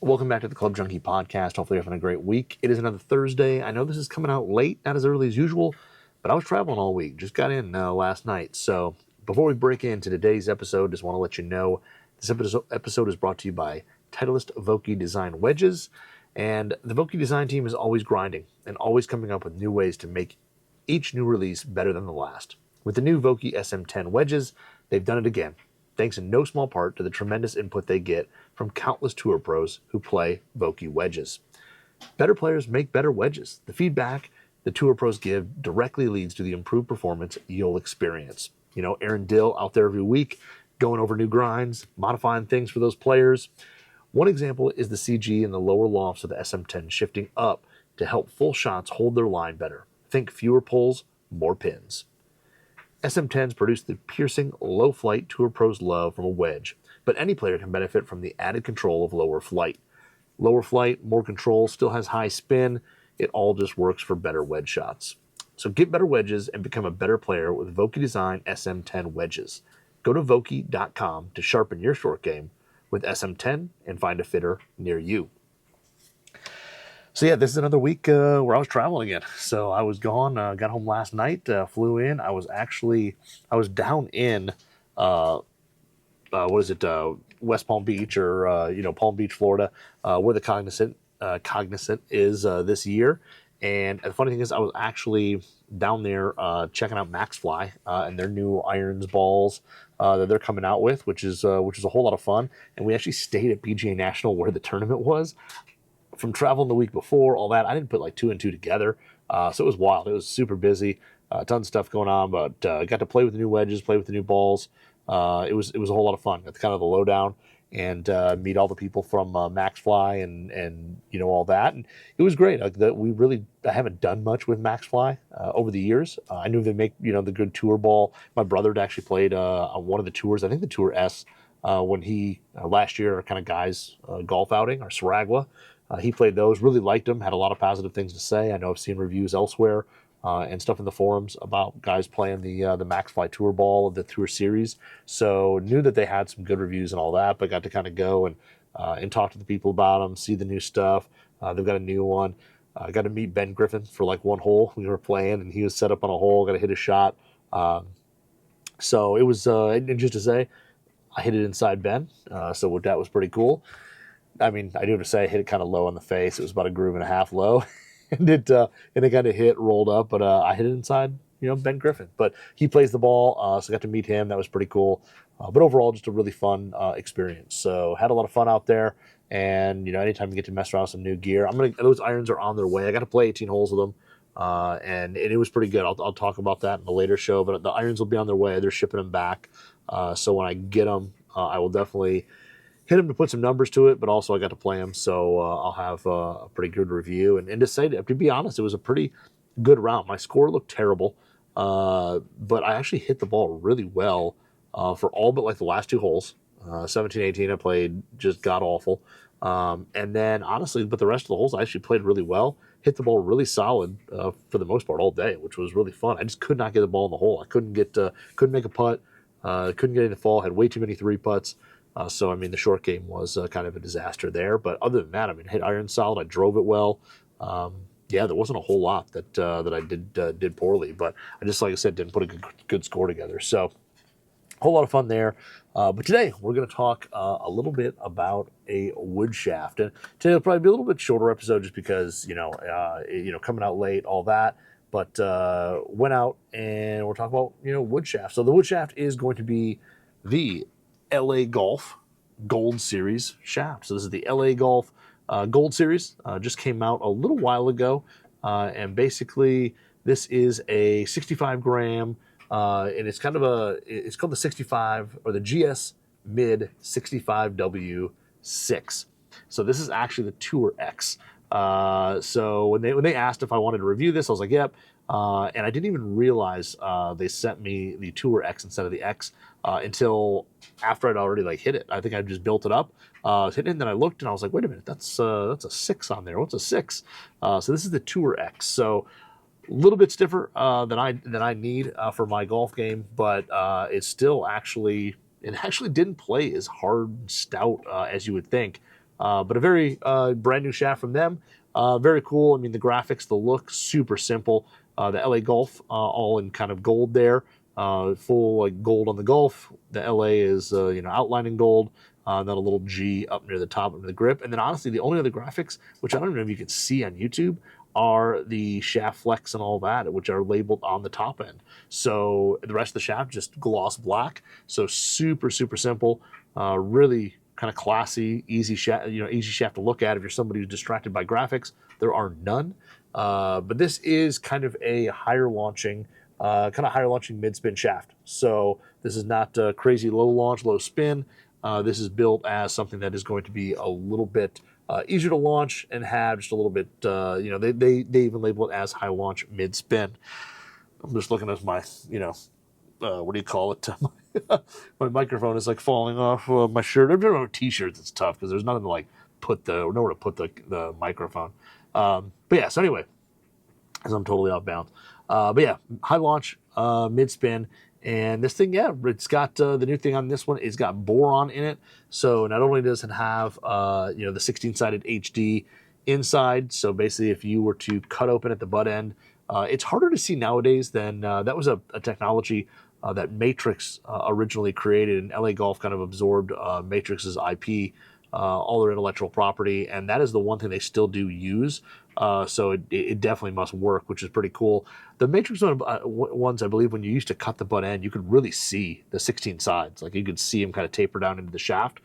Welcome back to the Club Junkie podcast. Hopefully you're having a great week. It is another Thursday. I know this is coming out late, not as early as usual, but I was traveling all week. Just got in last night. So before we break into today's episode, just want to let you know this episode is brought to you by Titleist Vokey Design Wedges. And the Vokey Design team is always grinding and always coming up with new ways to make each new release better than the last. With the new Vokey SM10 wedges, they've done it again, thanks in no small part to the tremendous input they get from countless tour pros who play Vokey wedges. Better players make better wedges. The feedback the tour pros give directly leads to the improved performance you'll experience. You know, Aaron Dill out there every week, going over new grinds, modifying things for those players. One example is the CG in the lower lofts of the SM10 shifting up to help full shots hold their line better. Think fewer pulls, more pins. SM10s produce the piercing, low flight tour pros love from a wedge, but any player can benefit from the added control of lower flight. Lower flight, more control, still has high spin. It all just works for better wedge shots. So get better wedges and become a better player with Vokey Design SM10 wedges. Go to Vokey.com to sharpen your short game with SM10 and find a fitter near you. So yeah, this is another week where I was traveling again. So I was gone, got home last night, flew in. I was down in, West Palm Beach or, Palm Beach, Florida, where the Cognizant is this year. And the funny thing is I was actually down there checking out MaxFly and their new irons balls that they're coming out with, which is a whole lot of fun. And we actually stayed at PGA National where the tournament was. From traveling the week before, all that, I didn't put like two and two together. So it was wild. It was super busy, tons of stuff going on, but got to play with the new wedges, play with the new balls. It was a whole lot of fun. Got kind of the lowdown and meet all the people from MaxFly and all that. And it was great. I haven't done much with MaxFly over the years. I knew they make the good tour ball. My brother had actually played on one of the tours. I think the Tour S when he last year, our kind of guys golf outing, our Saragua. He played those, really liked them, had a lot of positive things to say. I know I've seen reviews elsewhere and stuff in the forums about guys playing the MaxFly Tour Ball of the Tour Series. So knew that they had some good reviews and all that, but got to kind of go and talk to the people about them, see the new stuff. They've got a new one. I got to meet Ben Griffin for like one hole. We were playing, and he was set up on a hole, got to hit a shot. So it was, and just to say, I hit it inside Ben, so that was pretty cool. I mean, I do have to say I hit it kind of low on the face. It was about a groove and a half low, and it kind of hit, rolled up, but I hit it inside, Ben Griffin. But he plays the ball, so I got to meet him. That was pretty cool. But overall, just a really fun experience. So had a lot of fun out there, and anytime you get to mess around with some new gear, those irons are on their way. I got to play 18 holes with them, and it was pretty good. I'll talk about that in a later show, but the irons will be on their way. They're shipping them back, so when I get them, I will definitely hit him to put some numbers to it, but also I got to play him, so I'll have a pretty good review. And to be honest, it was a pretty good round. My score looked terrible, but I actually hit the ball really well for all but like the last two holes. 17, 18, I played just god-awful. And then, honestly, but the rest of the holes, I actually played really well. Hit the ball really solid for the most part all day, which was really fun. I just could not get the ball in the hole. I couldn't make a putt, couldn't get in the fall, had way too many three putts. So the short game was kind of a disaster there. But other than that, hit iron solid. I drove it well. There wasn't a whole lot that I did poorly. But I just, like I said, didn't put a good score together. So a whole lot of fun there. But today we're going to talk a little bit about a wood shaft. And today will probably be a little bit shorter episode just because, coming out late, all that. But went out and we're talking about, wood shaft. So the wood shaft is going to be the LA Golf Gold Series shaft. So this is the LA Golf Gold Series. Just came out a little while ago. And basically this is a 65 gram, and it's called the 65 or the GS Mid 65W6. So this is actually the Tour X. So when they asked if I wanted to review this, I was like, yep. And I didn't even realize they sent me the Tour X instead of the X until after I'd already hit it. I think I just built it up, hit it, and then I looked and I was like, wait a minute, that's a 6 on there. What's a 6? So this is the Tour X. So a little bit stiffer than I need for my golf game, but it actually didn't play as hard and stout as you would think. But a very brand new shaft from them. Very cool. I mean, the graphics, the look, super simple. The LA Golf, all in kind of gold there. Full like gold on the Golf. The LA is outlined in gold. Then a little G up near the top of the grip. And then honestly, the only other graphics, which I don't even know if you can see on YouTube, are the shaft flex and all that, which are labeled on the top end. So the rest of the shaft just gloss black. So super, super simple. Really kind of classy, easy shaft, easy shaft to look at. If you're somebody who's distracted by graphics, there are none. But this is kind of a higher launching mid-spin shaft. So this is not crazy low launch, low spin. This is built as something that is going to be a little bit easier to launch and have just a little bit, they even label it as high launch mid-spin. I'm just looking at my, what do you call it? My microphone is like falling off my shirt. I've been on t-shirts. It's tough because there's nothing to like nowhere to put the microphone. But yeah, so anyway, because I'm totally off balance. But yeah, high launch, mid spin, and this thing, yeah, it's got the new thing on this one. It's got boron in it, so not only does it have the 16-sided HD inside. So basically, if you were to cut open at the butt end, it's harder to see nowadays than that was a technology that Matrix originally created, and LA Golf kind of absorbed Matrix's IP, all their intellectual property, and that is the one thing they still do use. So it definitely must work, which is pretty cool. The Matrix ones, I believe, when you used to cut the butt end, you could really see the 16 sides. Like you could see them kind of taper down into the shaft.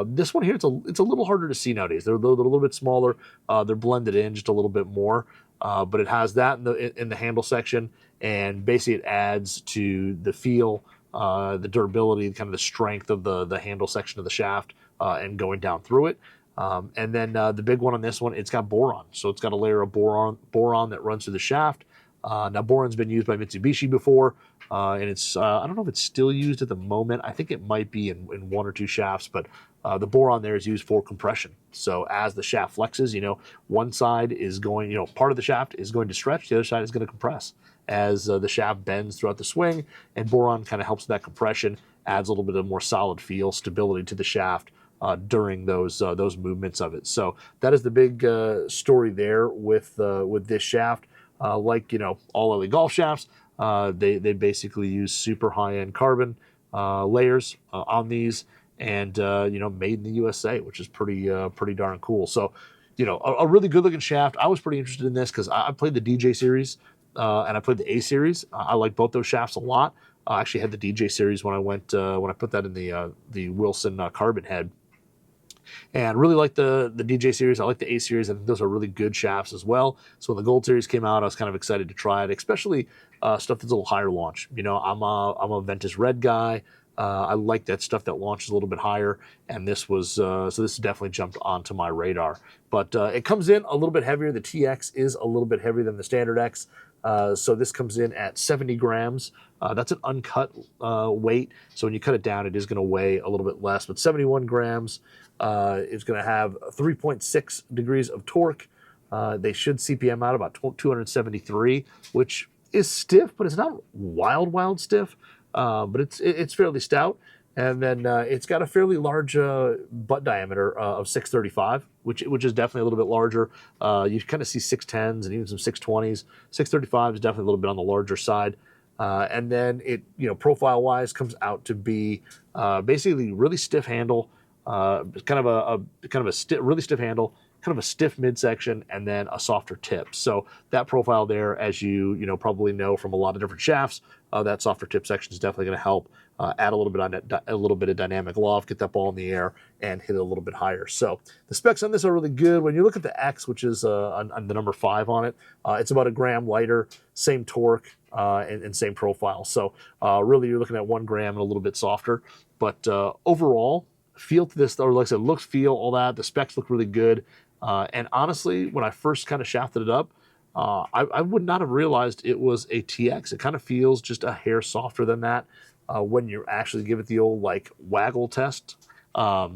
This one here, it's a little harder to see nowadays. They're a little bit smaller. They're blended in just a little bit more. But it has that in the handle section, and basically it adds to the feel, the durability, kind of the strength of the handle section of the shaft, and going down through it. And then the big one on this one, it's got boron. So it's got a layer of boron that runs through the shaft. Now, boron's been used by Mitsubishi before, and it's I don't know if it's still used at the moment. I think it might be in one or two shafts, but the boron there is used for compression. So as the shaft flexes, one side is going, part of the shaft is going to stretch, the other side is going to compress as the shaft bends throughout the swing, and boron kind of helps with that compression, adds a little bit of more solid feel, stability to the shaft during those movements of it. So that is the big story there with this shaft. Like all LA Golf shafts, they basically use super high-end carbon layers on these, and made in the USA, which is pretty darn cool. So a really good looking shaft. I was pretty interested in this because I played the DJ series and I played the A series. I like both those shafts a lot. I actually had the DJ series when I put that in the Wilson carbon head. And really like the DJ series. I like the A series. I think those are really good shafts as well. So when the Gold series came out, I was kind of excited to try it, especially stuff that's a little higher launch. I'm a Ventus Red guy. I like that stuff that launches a little bit higher, and this was so this definitely jumped onto my radar. But it comes in a little bit heavier. The TX is a little bit heavier than the standard X. So this comes in at 70 grams. That's an uncut weight. So when you cut it down, it is going to weigh a little bit less. But 71 grams is going to have 3.6 degrees of torque. They should CPM out about 273, which is stiff, but it's not wild stiff. But it's fairly stout. And then it's got a fairly large butt diameter of 635, which is definitely a little bit larger. You kind of see 610s and even some 620s. 635 is definitely a little bit on the larger side. And then it, profile-wise, comes out to be basically really stiff handle, kind of a really stiff handle, kind of a stiff midsection, and then a softer tip. So that profile there, as you probably know from a lot of different shafts, that softer tip section is definitely going to help add a little bit of dynamic loft, get that ball in the air, and hit it a little bit higher. So the specs on this are really good. When you look at the X, which is on the number 5 on it, it's about a gram lighter, same torque, and same profile. So really, you're looking at 1 gram and a little bit softer. But overall, feel to this, or like I said, looks, feel, all that. The specs look really good. And honestly, when I first kind of shafted it up, I would not have realized it was a TX. It kind of feels just a hair softer than that when you actually give it the old like waggle test. But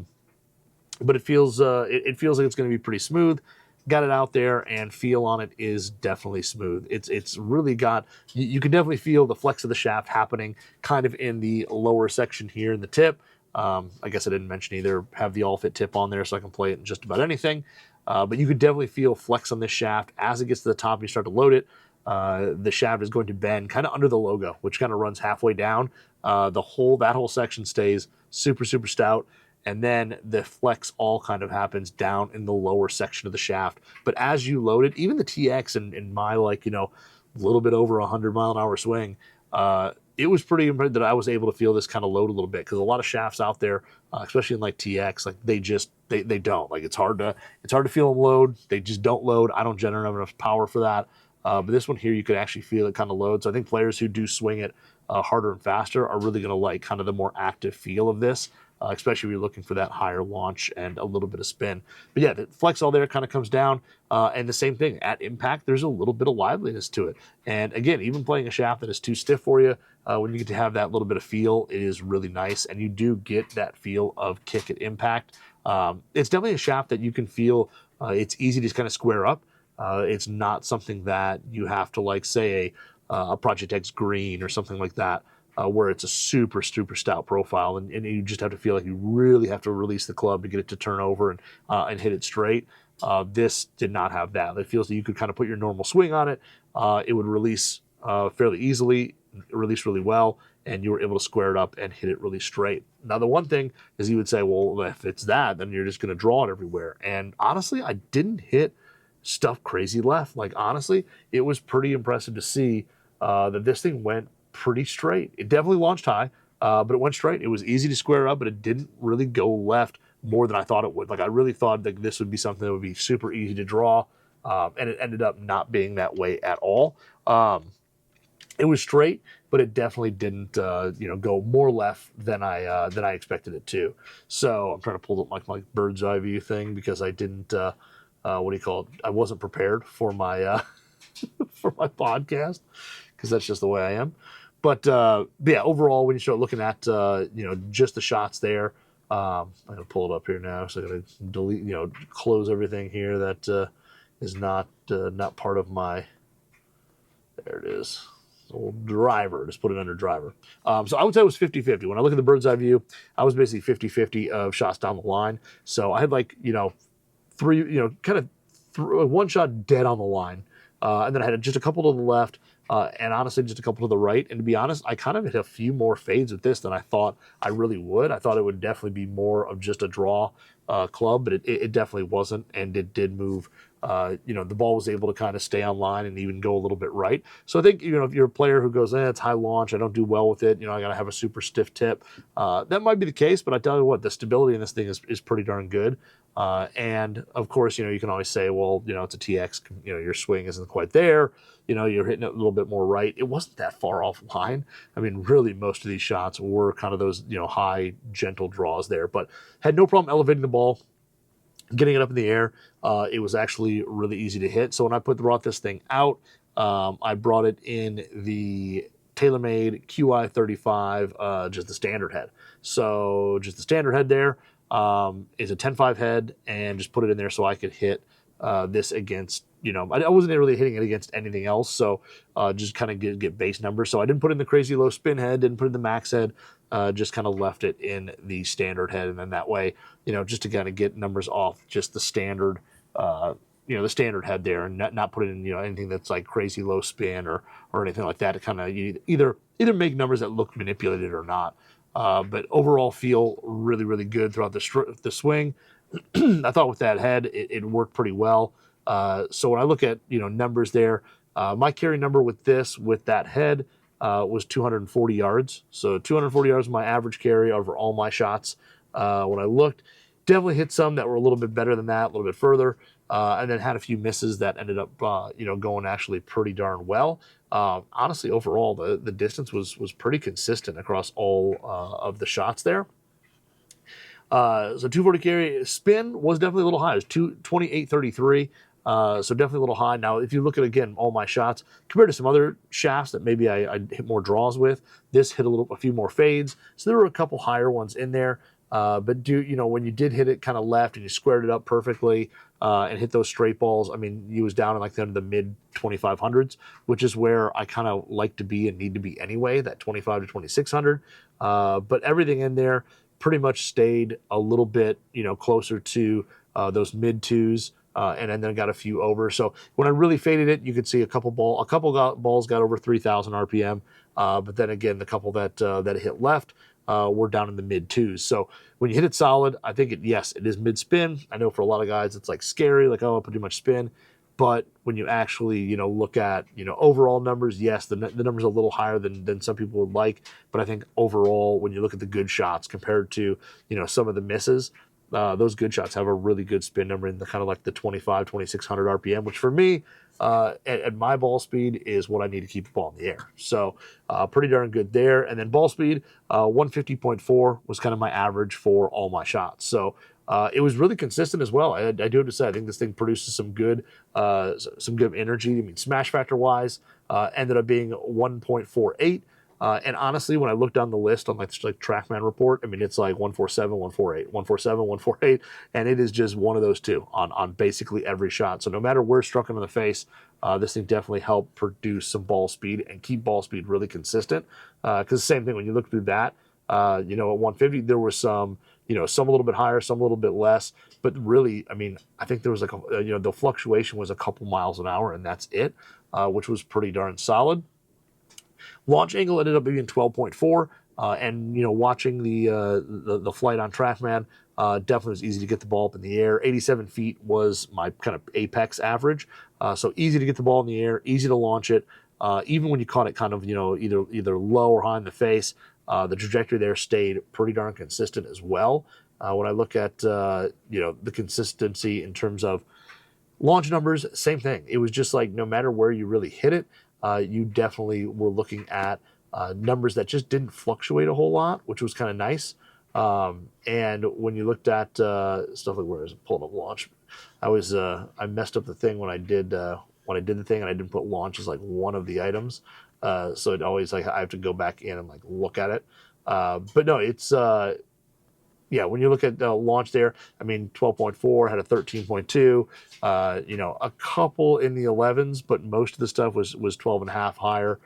it feels like it's going to be pretty smooth. Got it out there, and feel on it is definitely smooth. It's really got, you can definitely feel the flex of the shaft happening kind of in the lower section here in the tip. I guess I didn't mention either, have the all-fit tip on there so I can play it in just about anything. But you could definitely feel flex on this shaft. As it gets to the top and you start to load it, the shaft is going to bend kind of under the logo, which kind of runs halfway down. That whole section stays super, super stout. And then the flex all kind of happens down in the lower section of the shaft. But as you load it, even the TX in my, like, a little bit over 100-mile-an-hour swing, it was pretty impressive that I was able to feel this kind of load a little bit, because a lot of shafts out there, especially in like TX, like they don't. Like it's hard to feel them load. They just don't load. I don't generate enough power for that. But this one here, you could actually feel it kind of load. So I think players who do swing it harder and faster are really going to like kind of the more active feel of this. Especially if you're looking for that higher launch and a little bit of spin. But yeah, the flex all there kind of comes down. And the same thing, at impact, there's a little bit of liveliness to it. And again, even playing a shaft that is too stiff for you, when you get to have that little bit of feel, it is really nice. And you do get that feel of kick at impact. It's definitely a shaft that you can feel. It's easy to kind of square up. It's not something that you have to, like, say, a Project X Green or something like that. Where it's a super, super stout profile, and you just have to feel like you really have to release the club to get it to turn over and hit it straight. This did not have that. It feels that you could kind of put your normal swing on it. It would release fairly easily, release really well, and you were able to square it up and hit it really straight. Now, the one thing is you would say, well, if it's that, then you're just going to draw it everywhere. And honestly, I didn't hit stuff crazy left. Like, honestly, it was pretty impressive to see that this thing went pretty straight. It definitely launched high, but it went straight. It was easy to square up, but it didn't really go left more than I thought it would. Like, I really thought that this would be something that would be super easy to draw, and it ended up not being that way at all. It was straight, but it definitely didn't, go more left than I expected it to. So I'm trying to pull up my bird's eye view thing, because I didn't. I wasn't prepared for my for my podcast, because that's just the way I am. But yeah, overall, when you start looking at just the shots there, I'm gonna pull it up here now. So I'm gonna delete, close everything here that is not part of my. There it is. Old driver. Just put it under driver. So I would say it was 50-50. When I look at the bird's eye view, I was basically 50-50 of shots down the line. So I had one shot dead on the line. And then I had just a couple to the left, and honestly, just a couple to the right. And to be honest, I kind of hit a few more fades with this than I thought I really would. I thought it would definitely be more of just a draw club, but it definitely wasn't, and it did move. The ball was able to kind of stay on line and even go a little bit right. So I think, if you're a player who goes, it's high launch, I don't do well with it, I got to have a super stiff tip. That might be the case, but I tell you what, the stability in this thing is pretty darn good. And of course, you can always say, well, it's a TX, your swing isn't quite there. You're hitting it a little bit more right. It wasn't that far off line. I mean, really, most of these shots were kind of those, high, gentle draws there, but had no problem elevating the ball, getting it up in the air. It was actually really easy to hit. So when I brought this thing out, I brought it in the TaylorMade QI35, just the standard head. So just the standard head there. Is a 10.5 head, and just put it in there so I could hit this against, I wasn't really hitting it against anything else, so just kind of get base numbers. So I didn't put in the crazy low spin head, didn't put in the max head, just kind of left it in the standard head, and then that way, just to kind of get numbers off just the standard, the standard head there, and not put in, anything that's like crazy low spin or anything like that, to kind of either make numbers that look manipulated or not. But overall feel really, really good throughout the swing. I thought with that head, it worked pretty well. So when I look at, numbers there, my carry number with that head, was 240 yards. So 240 yards was my average carry over all my shots. When I looked, definitely hit some that were a little bit better than that, a little bit further. And then had a few misses that ended up, going actually pretty darn well. Honestly, overall, the distance was pretty consistent across all of the shots there. So 240 carry. Spin was definitely a little high. It was 28.33. So definitely a little high. Now, if you look at, again, all my shots, compared to some other shafts that maybe I hit more draws with, this hit a few more fades. So there were a couple higher ones in there. But when you did hit it kind of left and you squared it up perfectly, and hit those straight balls, I mean, you was down in like the mid 2500s, which is where I kind of like to be and need to be anyway, that 25 to 2600. But everything in there, pretty much stayed a little bit, closer to those mid twos. And then got a few over. So when I really faded it, you could see a couple balls got over 3,000 RPM. But then again, the couple that hit left were down in the mid twos. So when you hit it solid, I think yes, it is mid spin. I know for a lot of guys, it's like scary, like, oh, pretty much spin. But when you actually, look at, overall numbers, yes, the number's a little higher than some people would like. But I think overall, when you look at the good shots compared to, some of the misses, those good shots have a really good spin number in the kind of like the 2,600 RPM, which for me, at my ball speed is what I need to keep the ball in the air. So pretty darn good there. And then ball speed, 150.4 was kind of my average for all my shots. So it was really consistent as well. I do have to say, I think this thing produces some good energy. I mean, smash factor wise, ended up being 1.48. And honestly, when I look down the list on like Trackman report, I mean, it's like 147, 148, 147, 148, and it is just one of those two on basically every shot. So no matter where struck in the face, this thing definitely helped produce some ball speed and keep ball speed really consistent. Because the same thing, when you look through that, at 150, there was some a little bit higher, some a little bit less. But really, I mean, I think there was like, the fluctuation was a couple miles an hour, and that's it, which was pretty darn solid. Launch angle ended up being 12.4, and watching the flight on Trackman, definitely was easy to get the ball up in the air. 87 feet was my kind of apex average, so easy to get the ball in the air, easy to launch it. Even when you caught it kind of either low or high in the face, the trajectory there stayed pretty darn consistent as well. When I look at the consistency in terms of launch numbers, same thing. It was just like no matter where you really hit it, you definitely were looking at numbers that just didn't fluctuate a whole lot, which was kind of nice. And when you looked at stuff like where I was pulling up launch, I messed up the thing when I did the thing, and I didn't put launch as like one of the items. So it always like I have to go back in and like look at it. But no, it's when you look at launch there, I mean, 12.4 had a 13.2, a couple in the 11s, but most of the stuff was 12 and a half higher.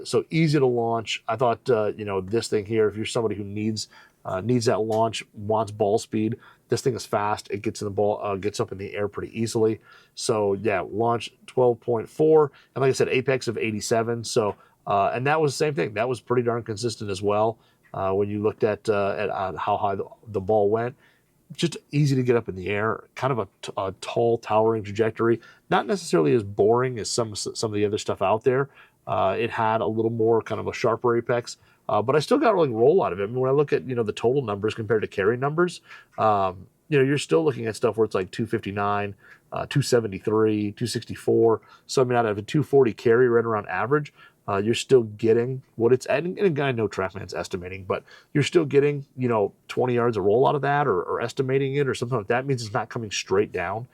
So easy to launch. I thought, this thing here, if you're somebody who needs that launch, wants ball speed, this thing is fast. It gets in the ball, gets up in the air pretty easily. So yeah, launch 12.4, and like I said, apex of 87. So and that was the same thing. That was pretty darn consistent as well. When you looked at how high the ball went, just easy to get up in the air, kind of a tall, towering trajectory. Not necessarily as boring as some of the other stuff out there. It had a little more kind of a sharper apex, but I still got really roll out of it. I mean, when I look at the total numbers compared to carry numbers, you're still looking at stuff where it's like 259, 273, 264. So I mean, out of a 240 carry, right around average. You're still getting what it's at. And I know Trackman's estimating, but you're still getting, 20 yards of roll out of that or estimating it or something like that. It means it's not coming straight down.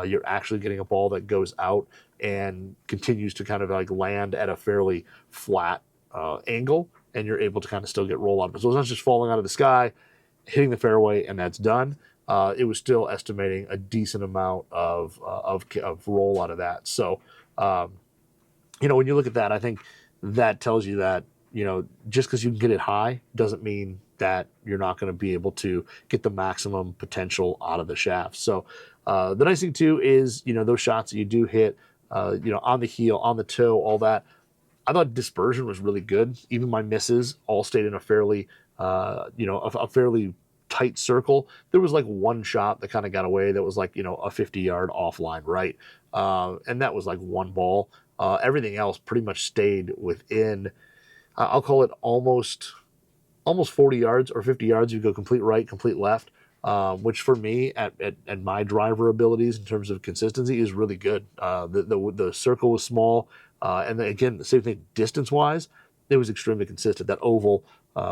You're actually getting a ball that goes out and continues to kind of like land at a fairly flat angle, and you're able to kind of still get roll out of it. So it's not just falling out of the sky, hitting the fairway, and that's done. It was still estimating a decent amount of roll out of that. So, when you look at that, I think that tells you that, just because you can get it high doesn't mean that you're not going to be able to get the maximum potential out of the shaft. So the nice thing too is, those shots that you do hit, on the heel, on the toe, all that, I thought dispersion was really good. Even my misses all stayed in a fairly, a fairly tight circle. There was like one shot that kind of got away that was like, a 50-yard offline right. And that was like one ball. Everything else pretty much stayed within, I'll call it almost 40 yards or 50 yards. You go complete right, complete left, which for me at my driver abilities in terms of consistency is really good. The circle was small, and then, again, the same thing distance wise, it was extremely consistent. That oval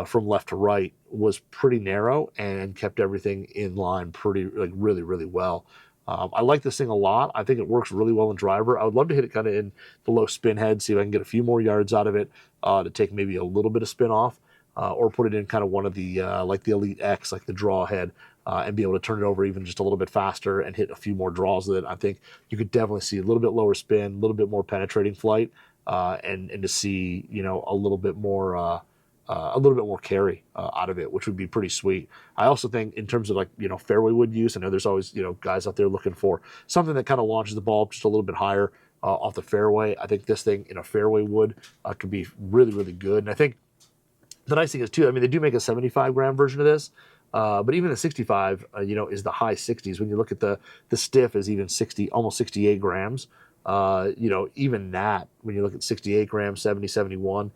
from left to right was pretty narrow and kept everything in line really, really well. I like this thing a lot. I think it works really well in driver. I would love to hit it kind of in the low spin head, see if I can get a few more yards out of it to take maybe a little bit of spin off, or put it in kind of one of the like the Elite X, like the draw head, and be able to turn it over even just a little bit faster and hit a few more draws with it. I think you could definitely see a little bit lower spin, a little bit more penetrating flight, and to see a little bit more a little bit more carry out of it, which would be pretty sweet. I also think in terms of like, fairway wood use, I know there's always, guys out there looking for something that kind of launches the ball just a little bit higher off the fairway. I think this thing in a fairway wood could be really, really good. And I think the nice thing is too, I mean, they do make a 75 gram version of this, but even the 65, is the high 60s. When you look at the stiff is even 60, almost 68 grams. Even that, when you look at 68 grams, 70, 71,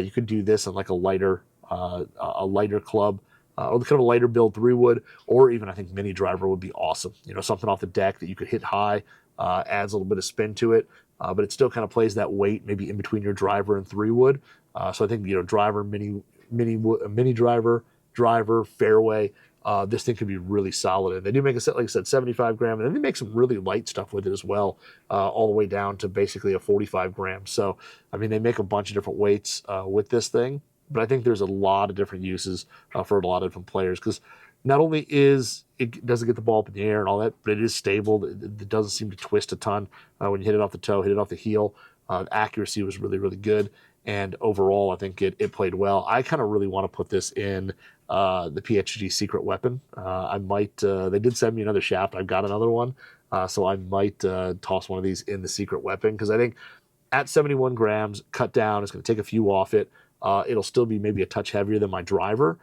you could do this in like a lighter club, or kind of a lighter build 3-wood, or even I think mini driver would be awesome. Something off the deck that you could hit high, adds a little bit of spin to it, but it still kind of plays that weight maybe in between your driver and 3-wood. So I think driver, mini driver, fairway. This thing could be really solid. And they do make a set, like I said, 75 gram, and then they make some really light stuff with it as well, all the way down to basically a 45 gram. So, I mean, they make a bunch of different weights with this thing, but I think there's a lot of different uses for a lot of different players, because not only does it get the ball up in the air and all that, but it is stable. It doesn't seem to twist a ton when you hit it off the toe, hit it off the heel. Accuracy was really, really good. And overall, I think it played well. I kind of really want to put this in the PHG Secret Weapon. I might, they did send me another shaft. I've got another one. So I might toss one of these in the Secret Weapon, because I think at 71 grams, cut down, it's going to take a few off it. It'll still be maybe a touch heavier than my driver,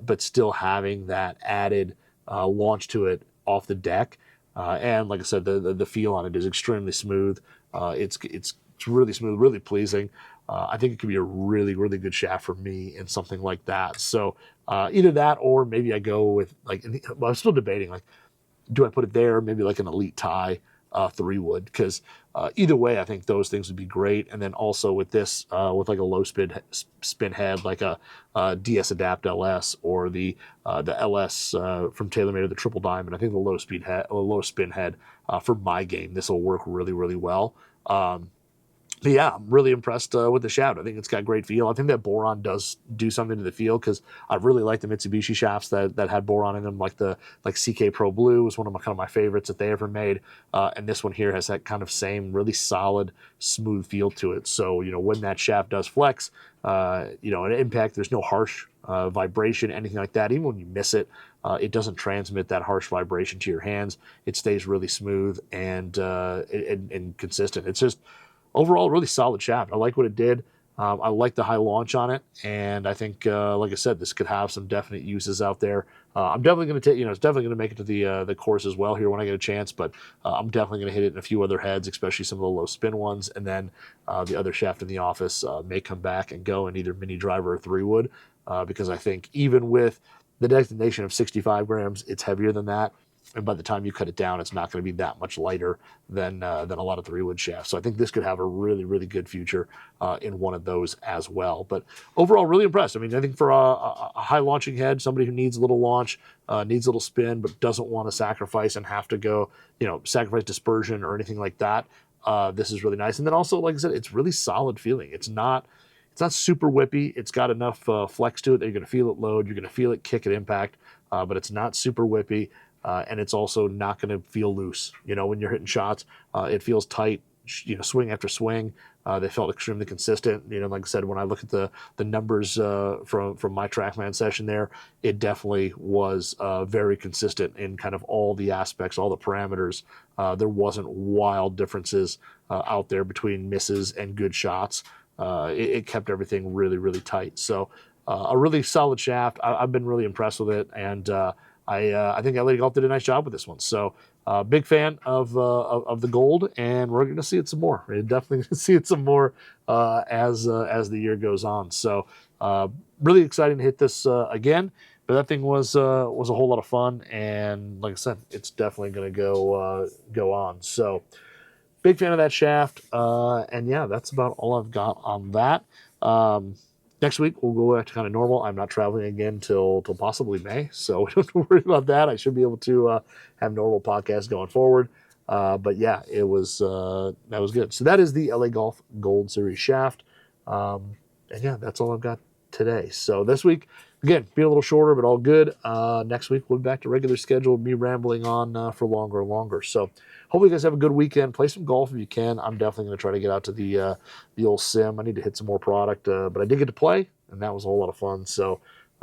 but still having that added launch to it off the deck. And like I said, the feel on it is extremely smooth. It's really smooth, really pleasing. I think it could be a really, really good shaft for me in something like that. So either that, or maybe I go with I'm still debating, do I put it there? Maybe like an Elite Tie 3-wood, because either way, I think those things would be great. And then also with this, with like a low spin head, like a DS Adapt LS, or the LS from TaylorMade, or the Triple Diamond. I think the low spin head for my game, this will work really, really well. But yeah, I'm really impressed with the shaft. I think it's got great feel. I think that boron does do something to the feel, because I really like the Mitsubishi shafts that had boron in them, like CK Pro Blue was one of my favorites that they ever made. And this one here has that kind of same really solid, smooth feel to it. So, when that shaft does flex, an impact, there's no harsh vibration, anything like that. Even when you miss it, it doesn't transmit that harsh vibration to your hands. It stays really smooth and consistent. It's just overall really solid shaft. I like what it did. I like the high launch on it, and I think, like I said, this could have some definite uses out there. I'm definitely going to take, it's definitely going to make it to the course as well here when I get a chance, but I'm definitely going to hit it in a few other heads, especially some of the low spin ones, and then the other shaft in the office may come back and go in either mini driver or 3-wood, because I think even with the designation of 65 grams, it's heavier than that. And by the time you cut it down, it's not going to be that much lighter than a lot of 3-wood shafts. So I think this could have a really, really good future in one of those as well. But overall, really impressed. I mean, I think for a high launching head, somebody who needs a little launch, needs a little spin, but doesn't want to sacrifice and have to go, sacrifice dispersion or anything like that, this is really nice. And then also, like I said, it's really solid feeling. It's not super whippy. It's got enough flex to it that you're going to feel it load. You're going to feel it kick at impact, but it's not super whippy. And it's also not going to feel loose. When you're hitting shots, it feels tight, swing after swing. They felt extremely consistent. Like I said, when I look at the numbers from my Trackman session there, it definitely was very consistent in kind of all the aspects, all the parameters. There wasn't wild differences out there between misses and good shots. It kept everything really, really tight. So a really solid shaft. I've been really impressed with it, and I think LA Golf did a nice job with this one. So big fan of the gold, and we're going to see it some more. We're definitely going to see it some more as the year goes on. So really exciting to hit this again. But that thing was a whole lot of fun, and like I said, it's definitely going to go on. So big fan of that shaft, and yeah, that's about all I've got on that. Next week, we'll go back to kind of normal. I'm not traveling again till possibly May, so we don't have to worry about that. I should be able to have normal podcasts going forward. But yeah, that was good. So that is the LA Golf Gold Series shaft. And yeah, that's all I've got today. So this week, again, be a little shorter, but all good. Next week, we'll be back to regular schedule, me rambling on for longer and longer. So hopefully you guys have a good weekend. Play some golf if you can. I'm definitely going to try to get out to the old sim. I need to hit some more product, but I did get to play. and that was a whole lot of fun. So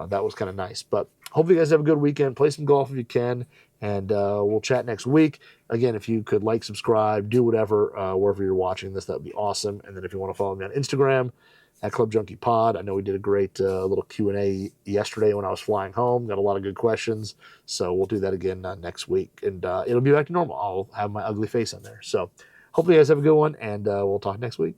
that was kind of nice. But hopefully you guys have a good weekend. Play some golf if you can, and we'll chat next week. Again, if you could like, subscribe, do whatever wherever you're watching this, that would be awesome. And then if you want to follow me on Instagram at Club Junkie Pod, I know we did a great little Q&A yesterday when I was flying home. Got a lot of good questions, so we'll do that again next week, and it'll be back to normal. I'll have my ugly face on there. So hopefully you guys have a good one, and we'll talk next week.